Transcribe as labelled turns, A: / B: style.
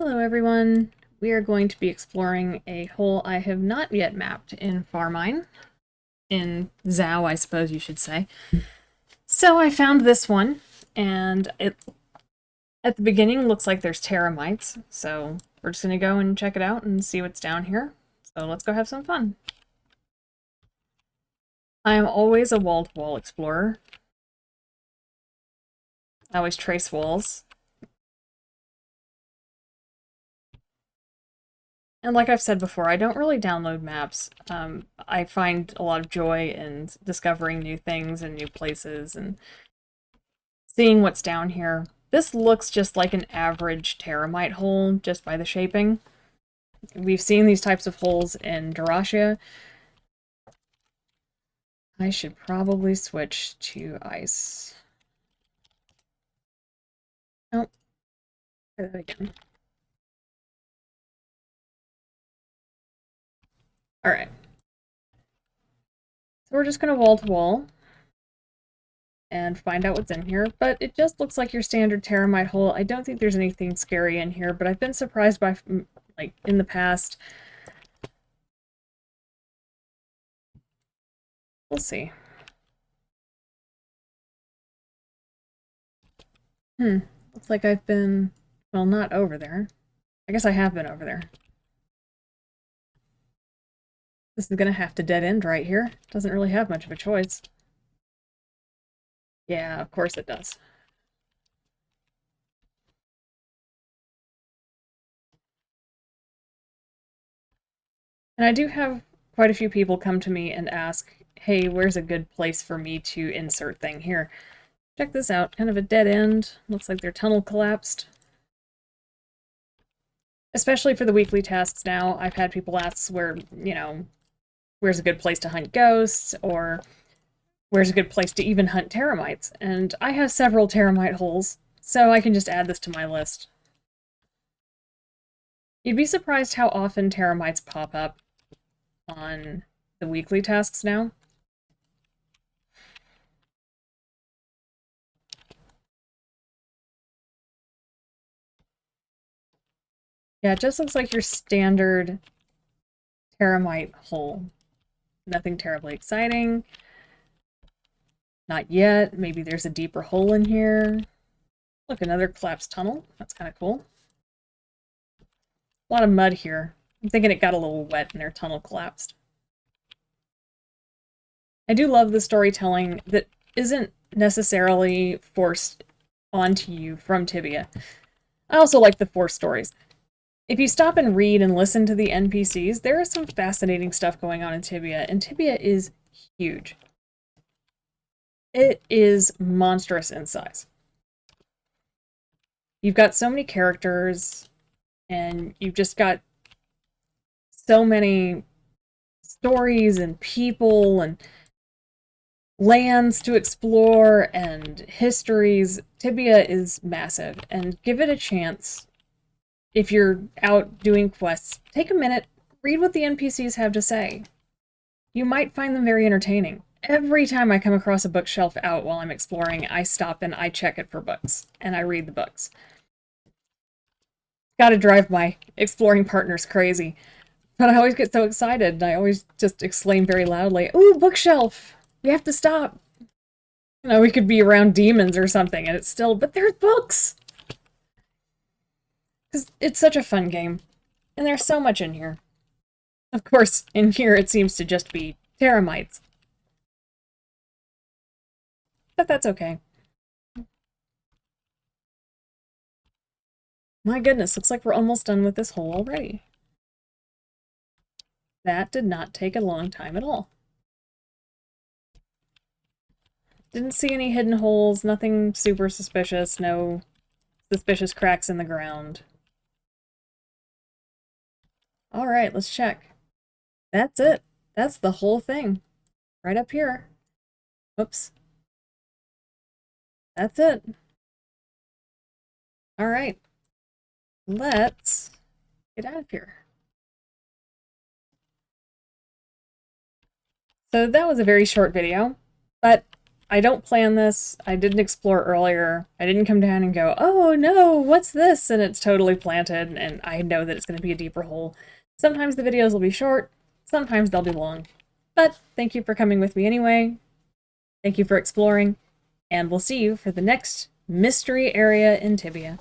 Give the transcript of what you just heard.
A: Hello everyone. We are going to be exploring a hole I have not yet mapped in Farmine. In Zao, I suppose you should say. So I found this one, and it at the beginning looks like there's terramites, so we're just going to go and check it out and see what's down here. So let's go have some fun. I am always a wall-to-wall explorer. I always trace walls. And like I've said before, I don't really download maps. I find a lot of joy in discovering new things and new places and seeing what's down here. This looks just like an average Terramite hole, just by the shaping. We've seen these types of holes in Dyrachia. I should probably switch to ice. Oh, try that again. Alright. So we're just going to wall to wall and find out what's in here, but it just looks like your standard Terramite hole. I don't think there's anything scary in here, but I've been surprised by, like, in the past. We'll see. Looks like I've been, well, not over there. I guess I have been over there. This is gonna have to dead end right here. Doesn't really have much of a choice. Yeah, of course it does. And I do have quite a few people come to me and ask, hey, where's a good place for me to insert thing here? Check this out, kind of a dead end. Looks like their tunnel collapsed. Especially for the weekly tasks now, I've had people ask where, you know, where's a good place to hunt ghosts, or where's a good place to even hunt terramites? And I have several terramite holes, so I can just add this to my list. You'd be surprised how often terramites pop up on the weekly tasks now. Yeah, it just looks like your standard terramite hole. Nothing terribly exciting. Not yet. Maybe there's a deeper hole in here. Look, another collapsed tunnel. That's kind of cool. A lot of mud here. I'm thinking it got a little wet and their tunnel collapsed. I do love the storytelling that isn't necessarily forced onto you from Tibia. I also like the forced stories. If you stop and read and listen to the NPCs, there is some fascinating stuff going on in Tibia, and Tibia is huge. It is monstrous in size. You've got so many characters, and you've just got so many stories and people and lands to explore and histories. Tibia is massive, and give it a chance. If you're out doing quests, take a minute, read what the NPCs have to say. You might find them very entertaining. Every time I come across a bookshelf out while I'm exploring, I stop and I check it for books, and I read the books. Gotta drive my exploring partners crazy. But I always get so excited, and I always just exclaim very loudly, "Ooh, bookshelf! We have to stop!" You know, we could be around demons or something, and it's still, but there's books! Because it's such a fun game. And there's so much in here. Of course, in here it seems to just be terramites. But that's okay. My goodness, looks like we're almost done with this hole already. That did not take a long time at all. Didn't see any hidden holes, nothing super suspicious, no suspicious cracks in the ground. Alright, let's check. That's it. That's the whole thing. Right up here. Oops. That's it. Alright. Let's get out of here. So that was a very short video, but I don't plan this. I didn't explore earlier. I didn't come down and go, oh no, what's this? And it's totally planted, and I know that it's going to be a deeper hole. Sometimes the videos will be short, sometimes they'll be long. But thank you for coming with me anyway. Thank you for exploring, and we'll see you for the next mystery area in Tibia.